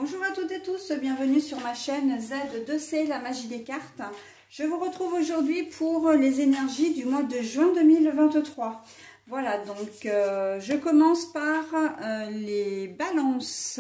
Bonjour à toutes et tous, bienvenue sur ma chaîne Z2C, la magie des cartes. Je vous retrouve aujourd'hui pour les énergies du mois de juin 2023. Voilà, donc je commence par les balances.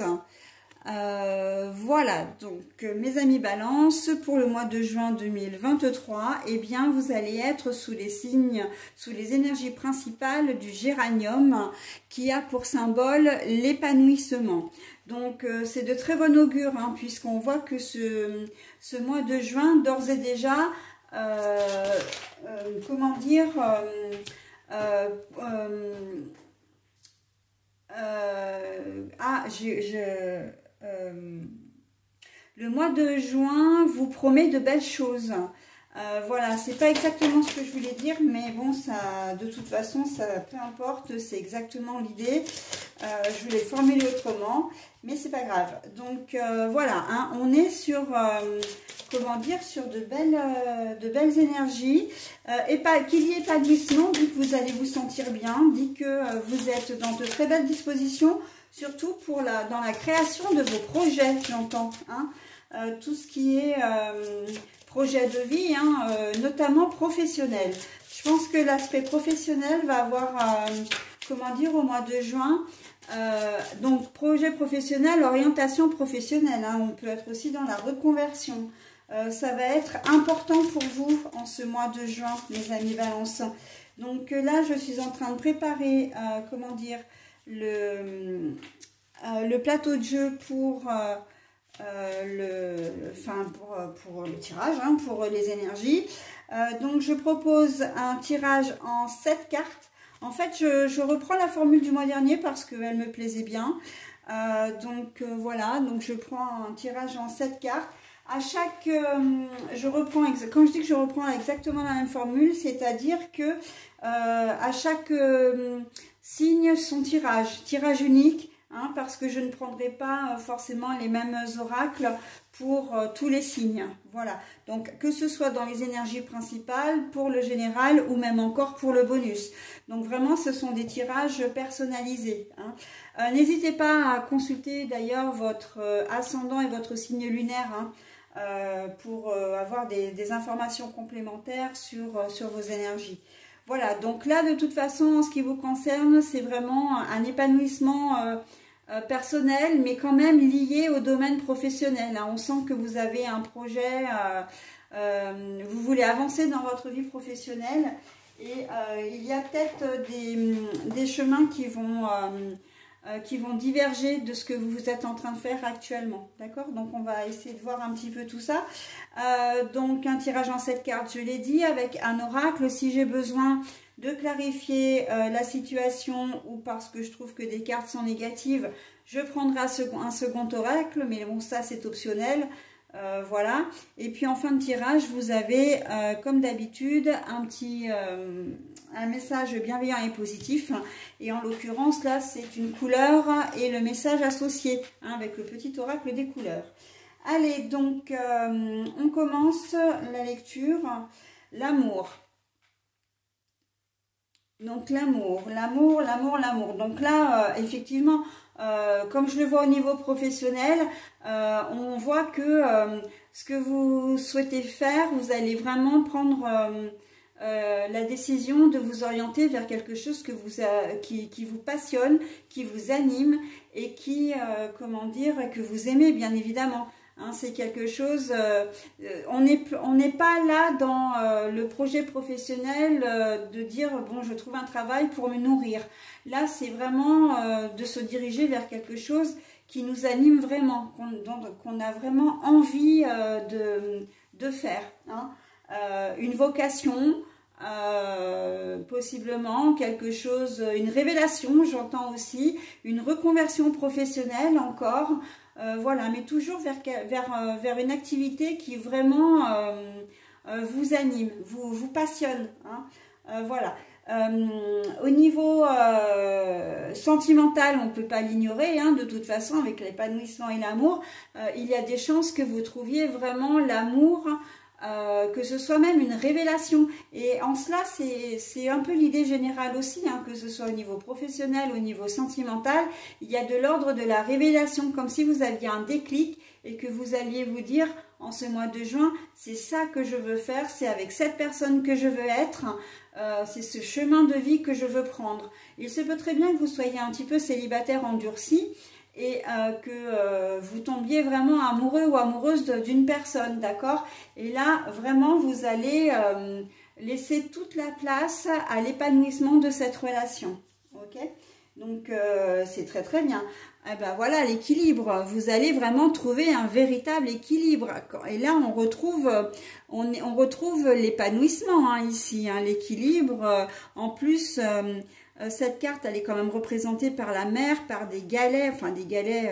Voilà, donc mes amis balance, pour le mois de juin 2023, eh bien vous allez être sous les signes, sous les énergies principales du géranium qui a pour symbole l'épanouissement. Donc c'est de très bon augure, hein, puisqu'on voit que ce mois de juin, d'ores et déjà, comment dire, le mois de juin vous promet de belles choses. Voilà, c'est pas exactement ce que je voulais dire, mais bon, ça, de toute façon, ça, peu importe, c'est exactement l'idée. Je voulais formuler autrement, mais c'est pas grave. Donc voilà, hein, on est sur, comment dire, sur de belles énergies. Et pas qu'il y ait épanouissement, dit que vous allez vous sentir bien, dit que vous êtes dans de très belles dispositions, surtout pour dans la création de vos projets, j'entends, hein, tout ce qui est projet de vie, hein, notamment professionnel. Je pense que l'aspect professionnel va avoir, comment dire, au mois de juin, donc projet professionnel, orientation professionnelle, hein, on peut être aussi dans la reconversion. Ça va être important pour vous en ce mois de juin, mes amis Balance. Donc là, je suis en train de préparer, comment dire, le plateau de jeu pour pour le tirage, hein, pour les énergies. Donc je propose un tirage en 7 cartes. En fait, je reprends la formule du mois dernier parce qu'elle me plaisait bien. Voilà, donc je prends un tirage en 7 cartes. À chaque, quand je dis que je reprends exactement la même formule, c'est-à-dire que à chaque signe son tirage unique. Hein, parce que je ne prendrai pas forcément les mêmes oracles pour tous les signes. Voilà, donc que ce soit dans les énergies principales, pour le général ou même encore pour le bonus. Donc vraiment, ce sont des tirages personnalisés. Hein. N'hésitez pas à consulter d'ailleurs votre ascendant et votre signe lunaire, hein, pour avoir des informations complémentaires sur vos énergies. Voilà, donc là, de toute façon, en ce qui vous concerne, c'est vraiment un épanouissement personnel, mais quand même lié au domaine professionnel. Hein. On sent que vous avez un projet, vous voulez avancer dans votre vie professionnelle et il y a peut-être des chemins qui vont diverger de ce que vous êtes en train de faire actuellement. D'accord? Donc, on va essayer de voir un petit peu tout ça. Donc, un tirage en 7 cartes, je l'ai dit, avec un oracle. Si j'ai besoin de clarifier la situation ou parce que je trouve que des cartes sont négatives, je prendrai un second oracle. Mais bon, ça, c'est optionnel. Voilà. Et puis, en fin de tirage, vous avez, comme d'habitude, un message bienveillant et positif. Et en l'occurrence, là, c'est une couleur et le message associé, hein, avec le petit oracle des couleurs. Allez, donc, on commence la lecture. L'amour. Donc, l'amour. Donc là, effectivement, comme je le vois au niveau professionnel, on voit que ce que vous souhaitez faire, vous allez vraiment prendre la décision de vous orienter vers quelque chose qui vous passionne, qui vous anime et qui, comment dire, que vous aimez bien évidemment. Hein, c'est quelque chose, on n'est pas là dans le projet professionnel de dire, bon, je trouve un travail pour me nourrir. Là, c'est vraiment de se diriger vers quelque chose qui nous anime vraiment, qu'on a vraiment envie de faire. Hein. Une vocation, possiblement quelque chose, une révélation, j'entends aussi, une reconversion professionnelle encore. Voilà, mais toujours vers une activité qui vraiment vous anime, vous passionne. Hein. Voilà. Au niveau sentimental, on ne peut pas l'ignorer, hein, de toute façon, avec l'épanouissement et l'amour, il y a des chances que vous trouviez vraiment l'amour que ce soit même une révélation. Et en cela, c'est un peu l'idée générale aussi, hein, que ce soit au niveau professionnel, au niveau sentimental, il y a de l'ordre de la révélation, comme si vous aviez un déclic et que vous alliez vous dire, en ce mois de juin, c'est ça que je veux faire, c'est avec cette personne que je veux être, c'est ce chemin de vie que je veux prendre. Il se peut très bien que vous soyez un petit peu célibataire endurci, et que vous tombiez vraiment amoureux ou amoureuse d'une personne, d'accord? Et là, vraiment, vous allez laisser toute la place à l'épanouissement de cette relation, ok? Donc, c'est très très bien. Eh ben voilà, l'équilibre. Vous allez vraiment trouver un véritable équilibre. Et là, on retrouve l'épanouissement, hein, ici, hein, l'équilibre. En plus, cette carte, elle est quand même représentée par la mer, par des galets, enfin des galets,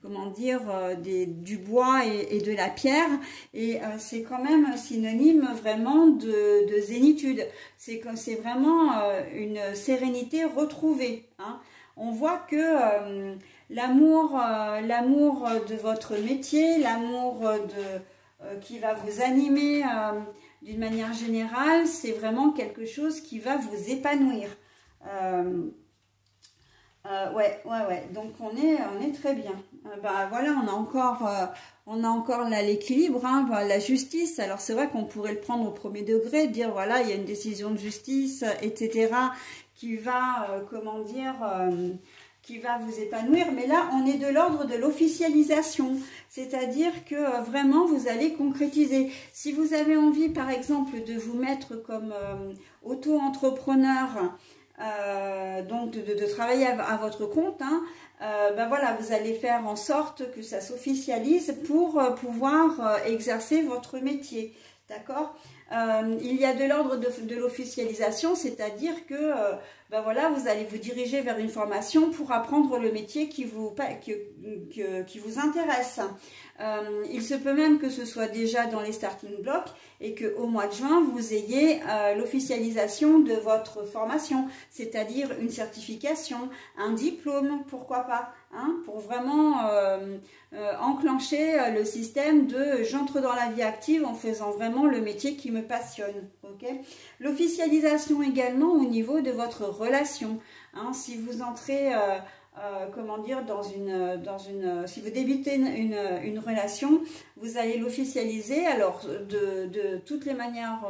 comment dire, du bois et de la pierre. Et c'est quand même synonyme vraiment de zénitude. C'est vraiment une sérénité retrouvée, hein. On voit que l'amour de votre métier, l'amour qui va vous animer d'une manière générale, c'est vraiment quelque chose qui va vous épanouir. Ouais. Donc on est très bien. Bah voilà, on a encore là l'équilibre, hein, la justice. Alors c'est vrai qu'on pourrait le prendre au premier degré, dire voilà, il y a une décision de justice, etc. qui va, comment dire, qui va vous épanouir. Mais là, on est de l'ordre de l'officialisation, c'est-à-dire que vraiment, vous allez concrétiser. Si vous avez envie, par exemple, de vous mettre comme auto-entrepreneur, donc de travailler à votre compte, hein, ben voilà, vous allez faire en sorte que ça s'officialise pour pouvoir exercer votre métier, d'accord? Il y a de l'ordre de l'officialisation, c'est-à-dire que ben voilà, vous allez vous diriger vers une formation pour apprendre le métier qui vous intéresse. Il se peut même que ce soit déjà dans les starting blocks et qu'au mois de juin, vous ayez l'officialisation de votre formation, c'est-à-dire une certification, un diplôme, pourquoi pas, hein, pour vraiment enclencher le système de j'entre dans la vie active en faisant vraiment le métier qui me passionne. Okay. L'officialisation également au niveau de votre relation, hein, si vous entrez comment dire, si vous débutez une relation, vous allez l'officialiser, alors de toutes les manières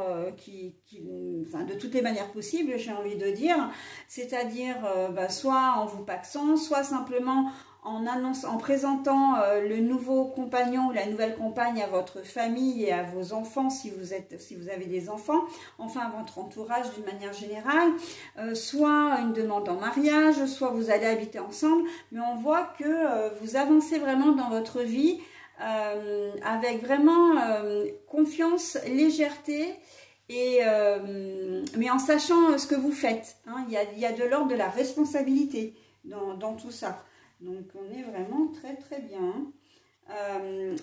enfin, de toutes les manières possibles, j'ai envie de dire, c'est-à-dire soit en vous pacsant, soit simplement en présentant le nouveau compagnon ou la nouvelle compagne à votre famille et à vos enfants, si vous avez des enfants, enfin à votre entourage d'une manière générale, soit une demande en mariage, soit vous allez habiter ensemble, mais on voit que vous avancez vraiment dans votre vie avec vraiment confiance, légèreté, mais en sachant ce que vous faites, hein. Il y a de l'ordre de la responsabilité dans tout ça. Donc, on est vraiment très, très bien.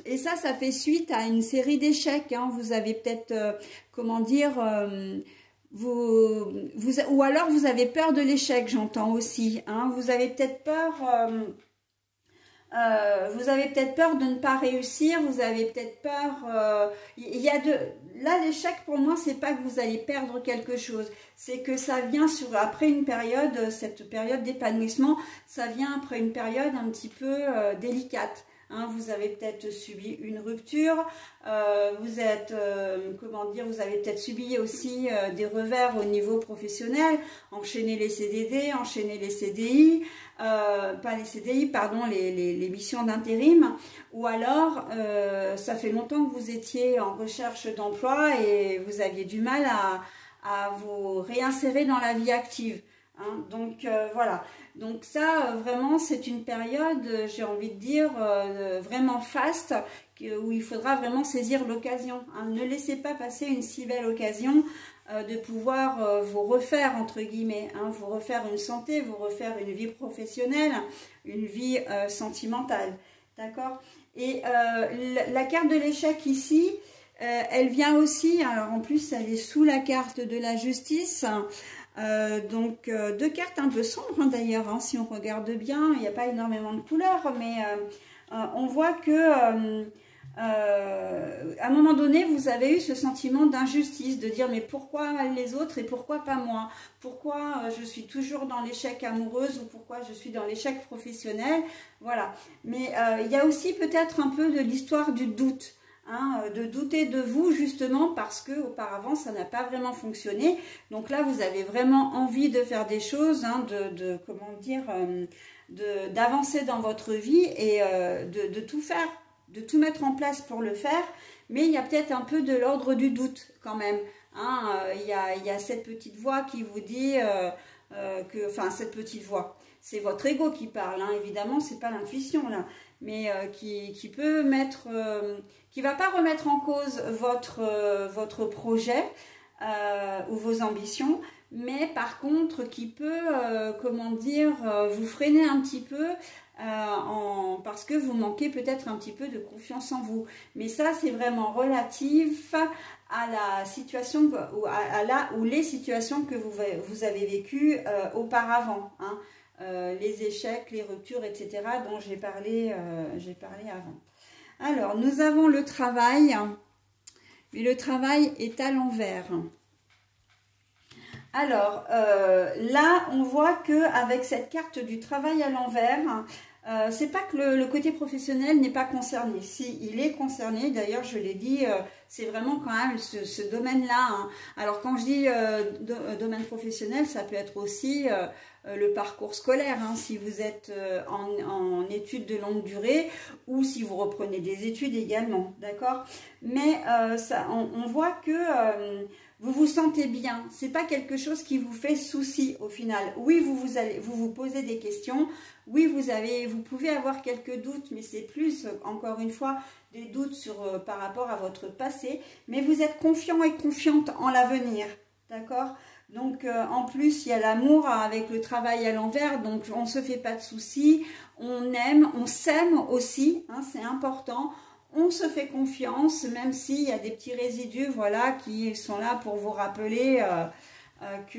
Et ça fait suite à une série d'échecs, hein. Vous avez peut-être, comment dire, ou alors vous avez peur de l'échec, j'entends aussi, hein. Vous avez peut-être peur... de ne pas réussir, vous avez peut-être peur, là l'échec pour moi c'est pas que vous allez perdre quelque chose, c'est que ça vient après une période, cette période d'épanouissement, ça vient après une période un petit peu délicate. Hein, vous avez peut-être subi une rupture, vous avez peut-être subi aussi des revers au niveau professionnel, enchaîner les CDD, enchaîner les CDI, pas les CDI, pardon, les missions d'intérim, ou alors ça fait longtemps que vous étiez en recherche d'emploi et vous aviez du mal à vous réinsérer dans la vie active. Hein, donc voilà, donc ça vraiment c'est une période, j'ai envie de dire, vraiment faste, où il faudra vraiment saisir l'occasion, hein. Ne laissez pas passer une si belle occasion de pouvoir vous refaire, entre guillemets, hein, vous refaire une santé, vous refaire une vie professionnelle, une vie sentimentale, d'accord? Et la carte de l'échec ici, elle vient aussi, alors en plus elle est sous la carte de la justice, donc deux cartes un peu sombres, hein, d'ailleurs, hein, si on regarde bien, il n'y a pas énormément de couleurs, mais on voit que à un moment donné, vous avez eu ce sentiment d'injustice, de dire mais pourquoi les autres et pourquoi pas moi? Pourquoi je suis toujours dans l'échec amoureuse ou pourquoi je suis dans l'échec professionnel? Voilà. Mais il y a aussi peut-être un peu de l'histoire du doute. Hein, de douter de vous justement parce que auparavant ça n'a pas vraiment fonctionné. Donc là vous avez vraiment envie de faire des choses, hein, comment dire, d'avancer dans votre vie et de tout faire, de tout mettre en place pour le faire. Mais il y a peut-être un peu de l'ordre du doute quand même. Hein, il y a cette petite voix qui vous dit enfin cette petite voix, c'est votre ego qui parle, hein, évidemment c'est pas l'intuition là, mais qui peut mettre, qui va pas remettre en cause votre projet ou vos ambitions, mais par contre qui peut, comment dire, vous freiner un petit peu parce que vous manquez peut-être un petit peu de confiance en vous. Mais ça c'est vraiment relatif à la situation ou les situations que vous avez vécues auparavant, hein. Les échecs, les ruptures, etc. dont j'ai parlé avant. Alors, nous avons le travail, mais le travail est à l'envers. Alors, là, on voit qu'avec cette carte du travail à l'envers, c'est pas que le côté professionnel n'est pas concerné. Si, il est concerné, d'ailleurs, je l'ai dit, c'est vraiment quand même ce domaine-là. Hein. Alors, quand je dis domaine professionnel, ça peut être aussi le parcours scolaire, hein, si vous êtes en études de longue durée ou si vous reprenez des études également, d'accord? Mais on voit que vous vous sentez bien, c'est pas quelque chose qui vous fait souci au final. Oui, vous vous posez des questions, oui, vous pouvez avoir quelques doutes, mais c'est plus, encore une fois, des doutes par rapport à votre passé, mais vous êtes confiant et confiante en l'avenir, d'accord? Donc, en plus, il y a l'amour avec le travail à l'envers, donc on ne se fait pas de soucis, on aime, on s'aime aussi, hein, c'est important, on se fait confiance, même s'il y a des petits résidus, voilà, qui sont là pour vous rappeler que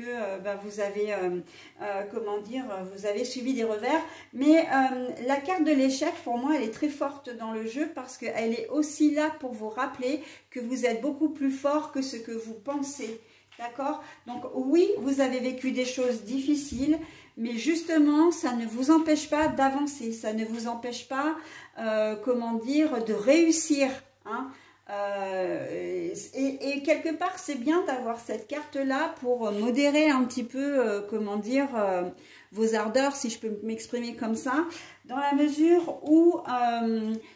vous avez, comment dire, vous avez subi des revers. Mais la carte de l'échec, pour moi, elle est très forte dans le jeu parce qu'elle est aussi là pour vous rappeler que vous êtes beaucoup plus fort que ce que vous pensez. D'accord? Donc oui, vous avez vécu des choses difficiles, mais justement, ça ne vous empêche pas d'avancer, ça ne vous empêche pas, comment dire, de réussir. Hein? Et quelque part, c'est bien d'avoir cette carte-là pour modérer un petit peu, comment dire, vos ardeurs, si je peux m'exprimer comme ça, dans la mesure où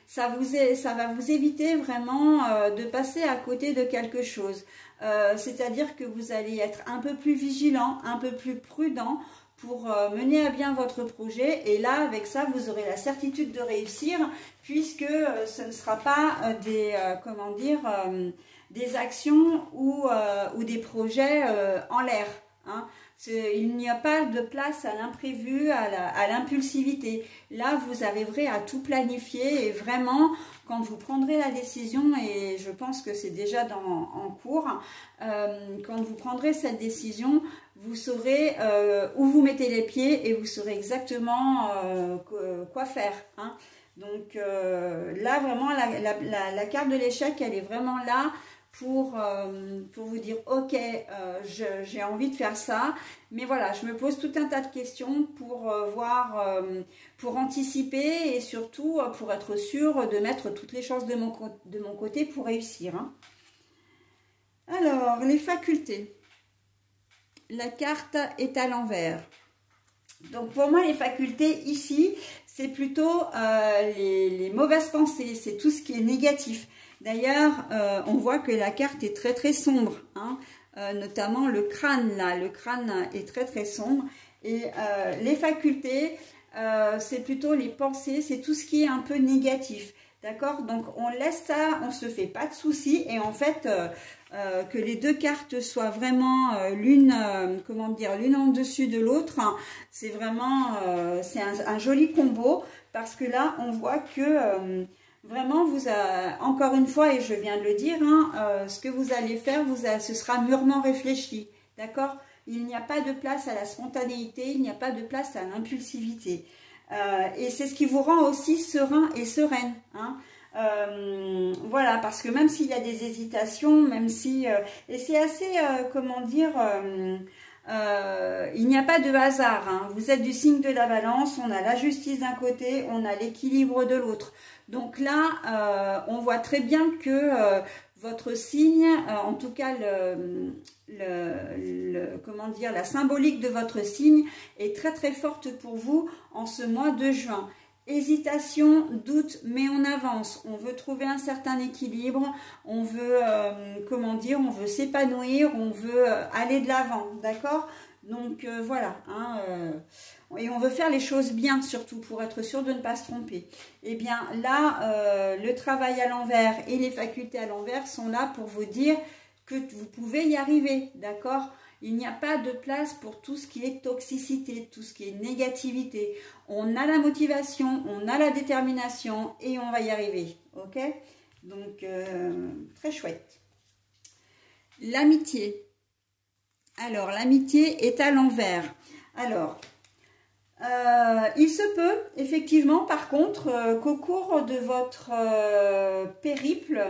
ça va vous éviter vraiment de passer à côté de quelque chose. C'est-à-dire que vous allez être un peu plus vigilant, un peu plus prudent pour mener à bien votre projet. Et là, avec ça, vous aurez la certitude de réussir puisque ce ne sera pas comment dire, des actions ou des projets en l'air. Hein. Il n'y a pas de place à l'imprévu, à l'impulsivité. Là, vous arriverez à tout planifier et vraiment, quand vous prendrez la décision, et je pense que c'est déjà en cours, quand vous prendrez cette décision, vous saurez où vous mettez les pieds et vous saurez exactement quoi faire. Hein. Donc là, vraiment, la carte de l'échec, elle est vraiment là pour vous dire ok, j'ai envie de faire ça, mais voilà, je me pose tout un tas de questions pour voir, pour anticiper et surtout pour être sûre de mettre toutes les chances de mon côté pour réussir. Hein. Alors, les facultés. La carte est à l'envers. Donc pour moi, les facultés ici, c'est plutôt les mauvaises pensées, c'est tout ce qui est négatif. D'ailleurs, on voit que la carte est très très sombre, hein, notamment le crâne là, le crâne est très très sombre. Et les facultés, c'est plutôt les pensées, c'est tout ce qui est un peu négatif. D'accord? Donc on laisse ça, on ne se fait pas de soucis et en fait que les deux cartes soient vraiment l'une comment dire, l'une en dessus de l'autre, hein, c'est vraiment c'est un joli combo parce que là on voit que vraiment encore une fois et je viens de le dire, hein, ce que vous allez faire, ce sera mûrement réfléchi. D'accord? Il n'y a pas de place à la spontanéité, il n'y a pas de place à l'impulsivité. Et c'est ce qui vous rend aussi serein et sereine. Hein. Voilà, parce que même s'il y a des hésitations, même si... et c'est assez, comment dire... il n'y a pas de hasard, hein. Vous êtes du signe de la Balance, on a la justice d'un côté, on a l'équilibre de l'autre. Donc là, on voit très bien que votre signe, en tout cas comment dire, la symbolique de votre signe est très très forte pour vous en ce mois de juin. Hésitation, doute, mais on avance. On veut trouver un certain équilibre. On veut, comment dire, on veut s'épanouir. On veut aller de l'avant, d'accord? Donc voilà. Hein, et on veut faire les choses bien, surtout pour être sûr de ne pas se tromper. Eh bien là, le travail à l'envers et les facultés à l'envers sont là pour vous dire que vous pouvez y arriver, d'accord? Il n'y a pas de place pour tout ce qui est toxicité, tout ce qui est négativité. On a la motivation, on a la détermination et on va y arriver. Ok? Donc, très chouette. L'amitié. Alors, l'amitié est à l'envers. Alors, il se peut, effectivement, par contre, qu'au cours de votre périple,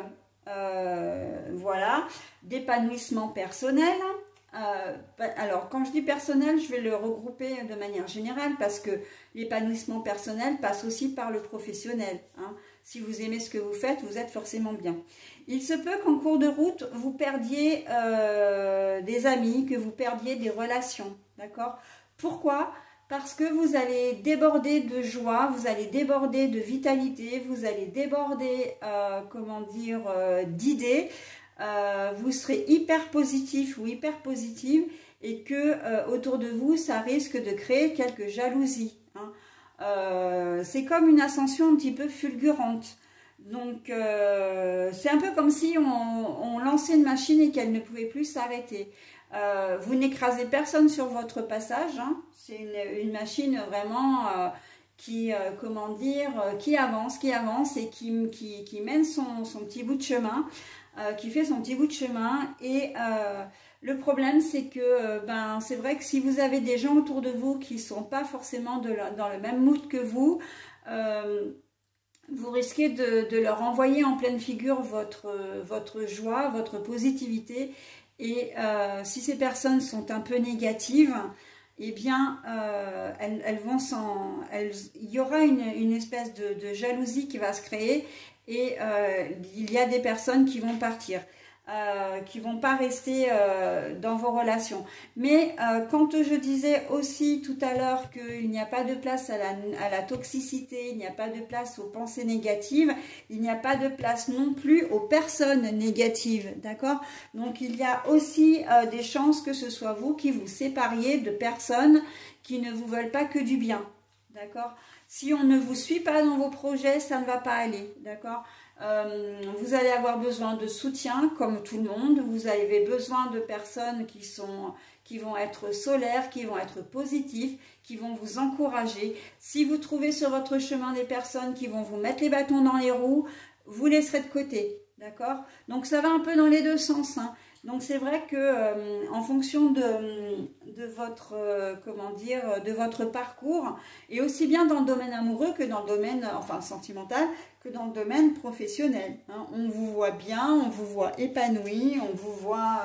voilà, d'épanouissement personnel, alors, quand je dis personnel, je vais le regrouper de manière générale parce que l'épanouissement personnel passe aussi par le professionnel. Hein. Si vous aimez ce que vous faites, vous êtes forcément bien. Il se peut qu'en cours de route, vous perdiez des amis, que vous perdiez des relations. D'accord? Pourquoi? Parce que vous allez déborder de joie, vous allez déborder de vitalité, vous allez déborder, comment dire, d'idées. Vous serez hyper positif ou hyper positive et que autour de vous, ça risque de créer quelques jalousies. Hein. C'est comme une ascension un petit peu fulgurante. Donc, c'est un peu comme si on lançait une machine et qu'elle ne pouvait plus s'arrêter. Vous n'écrasez personne sur votre passage. Hein. C'est une machine vraiment... comment dire, qui avance et qui mène son petit bout de chemin. Qui fait son petit bout de chemin et le problème c'est que c'est vrai que si vous avez des gens autour de vous qui ne sont pas forcément dans le même mood que vous, vous risquez de leur envoyer en pleine figure votre joie, votre positivité et si ces personnes sont un peu négatives, eh bien, il y aura une espèce de jalousie qui va se créer et il y a des personnes qui vont partir, qui vont pas rester dans vos relations. Mais quand je disais aussi tout à l'heure qu'il n'y a pas de place à la toxicité, il n'y a pas de place aux pensées négatives, il n'y a pas de place non plus aux personnes négatives, d'accord? Donc il y a aussi des chances que ce soit vous qui vous sépariez de personnes qui ne vous veulent pas que du bien, d'accord? Si on ne vous suit pas dans vos projets, ça ne va pas aller, d'accord? Vous allez avoir besoin de soutien, comme tout le monde. Vous avez besoin de personnes qui vont être solaires, qui vont être positifs, qui vont vous encourager. Si vous trouvez sur votre chemin des personnes qui vont vous mettre les bâtons dans les roues, vous laisserez de côté, d'accord? Donc ça va un peu dans les deux sens, hein. Donc c'est vrai que en fonction de votre comment dire, de votre parcours et aussi bien dans le domaine amoureux que dans le domaine sentimental que dans le domaine professionnel, hein. On vous voit bien, on vous voit épanoui, on vous voit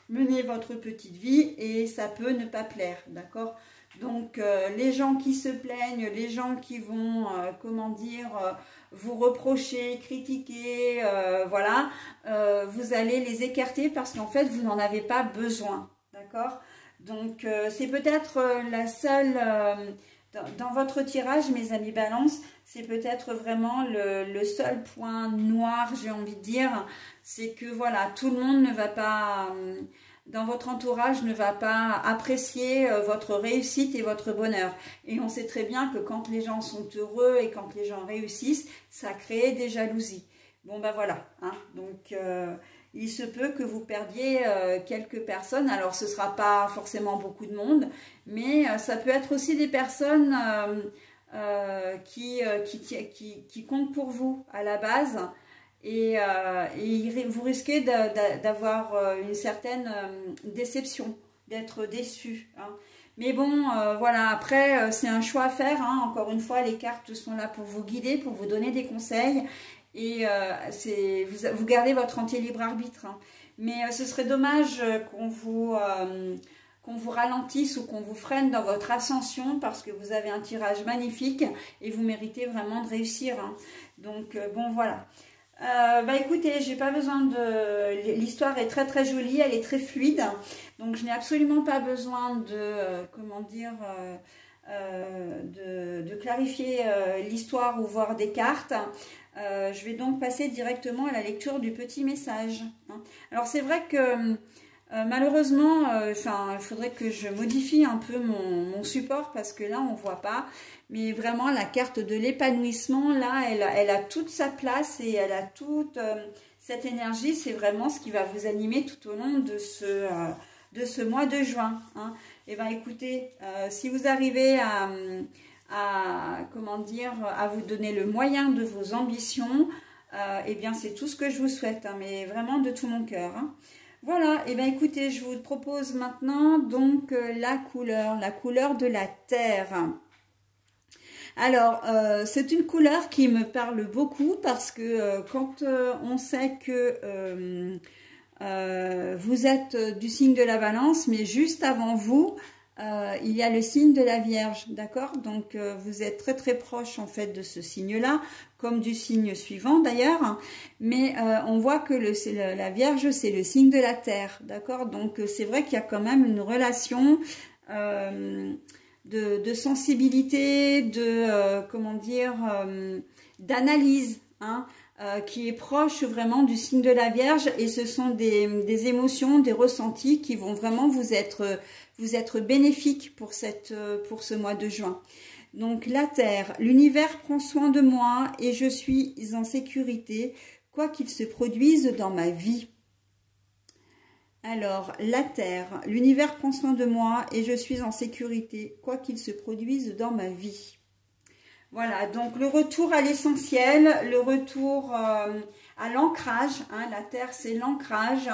mener votre petite vie et ça peut ne pas plaire, d'accord? Donc les gens qui se plaignent, les gens qui vont comment dire vous reprocher, critiquer, voilà, vous allez les écarter parce qu'en fait, vous n'en avez pas besoin, d'accord? Donc, c'est peut-être la seule, dans votre tirage, mes amis Balance, c'est peut-être vraiment le seul point noir, j'ai envie de dire, c'est que, voilà, tout le monde ne va pas... dans votre entourage ne va pas apprécier votre réussite et votre bonheur. Et on sait très bien que quand les gens sont heureux et quand les gens réussissent, ça crée des jalousies. Bon ben voilà, hein. Donc il se peut que vous perdiez quelques personnes. Alors ce ne sera pas forcément beaucoup de monde, mais ça peut être aussi des personnes qui comptent pour vous à la base. Et vous risquez d'avoir une certaine déception, d'être déçu, hein. Mais bon, voilà, après, c'est un choix à faire. Hein. Encore une fois, les cartes sont là pour vous guider, pour vous donner des conseils. Et vous gardez votre entier libre arbitre. Hein. Mais ce serait dommage qu'on vous ralentisse ou qu'on vous freine dans votre ascension parce que vous avez un tirage magnifique et vous méritez vraiment de réussir. Hein. Donc, bon, voilà. Bah écoutez, j'ai pas besoin de... L'histoire est très très jolie, elle est très fluide. Donc, je n'ai absolument pas besoin de... comment dire... de clarifier l'histoire ou voir des cartes. Je vais donc passer directement à la lecture du petit message. Hein. Alors c'est vrai que malheureusement, il faudrait que je modifie un peu mon support parce que là on ne voit pas. Mais vraiment la carte de l'épanouissement, là, elle a toute sa place et elle a toute cette énergie. C'est vraiment ce qui va vous animer tout au long de ce mois de juin. Hein. Et bien écoutez, si vous arrivez comment dire, à vous donner le moyen de vos ambitions, et bien c'est tout ce que je vous souhaite, hein, mais vraiment de tout mon cœur. Hein. Voilà, et bien écoutez, je vous propose maintenant donc la couleur de la terre. Alors, c'est une couleur qui me parle beaucoup parce que quand on sait que vous êtes du signe de la Balance, mais juste avant vous, il y a le signe de la Vierge, d'accord? Donc, vous êtes très très proche en fait de ce signe-là, comme du signe suivant d'ailleurs. Mais on voit que la Vierge, c'est le signe de la Terre, d'accord? Donc, c'est vrai qu'il y a quand même une relation de sensibilité, comment dire, d'analyse, hein, qui est proche vraiment du signe de la Vierge, et ce sont des émotions, des ressentis qui vont vraiment vous être bénéfiques pour ce mois de juin. Donc la Terre, l'univers prend soin de moi et je suis en sécurité, quoi qu'il se produise dans ma vie. Alors, la Terre, l'univers prend soin de moi et je suis en sécurité, quoi qu'il se produise dans ma vie. Voilà, donc le retour à l'essentiel, le retour à l'ancrage. Hein, la Terre, c'est l'ancrage,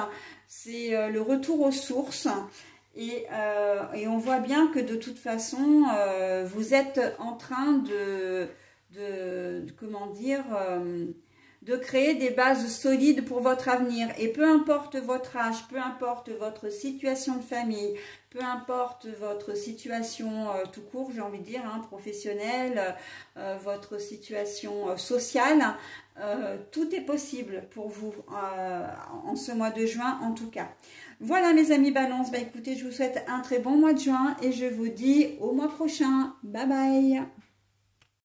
c'est le retour aux sources. Et on voit bien que de toute façon, vous êtes en train comment dire... de créer des bases solides pour votre avenir. Et peu importe votre âge, peu importe votre situation de famille, peu importe votre situation tout court, j'ai envie de dire, hein, professionnelle, votre situation sociale, tout est possible pour vous en ce mois de juin en tout cas. Voilà mes amis Balance, bah, écoutez, je vous souhaite un très bon mois de juin et je vous dis au mois prochain. Bye bye.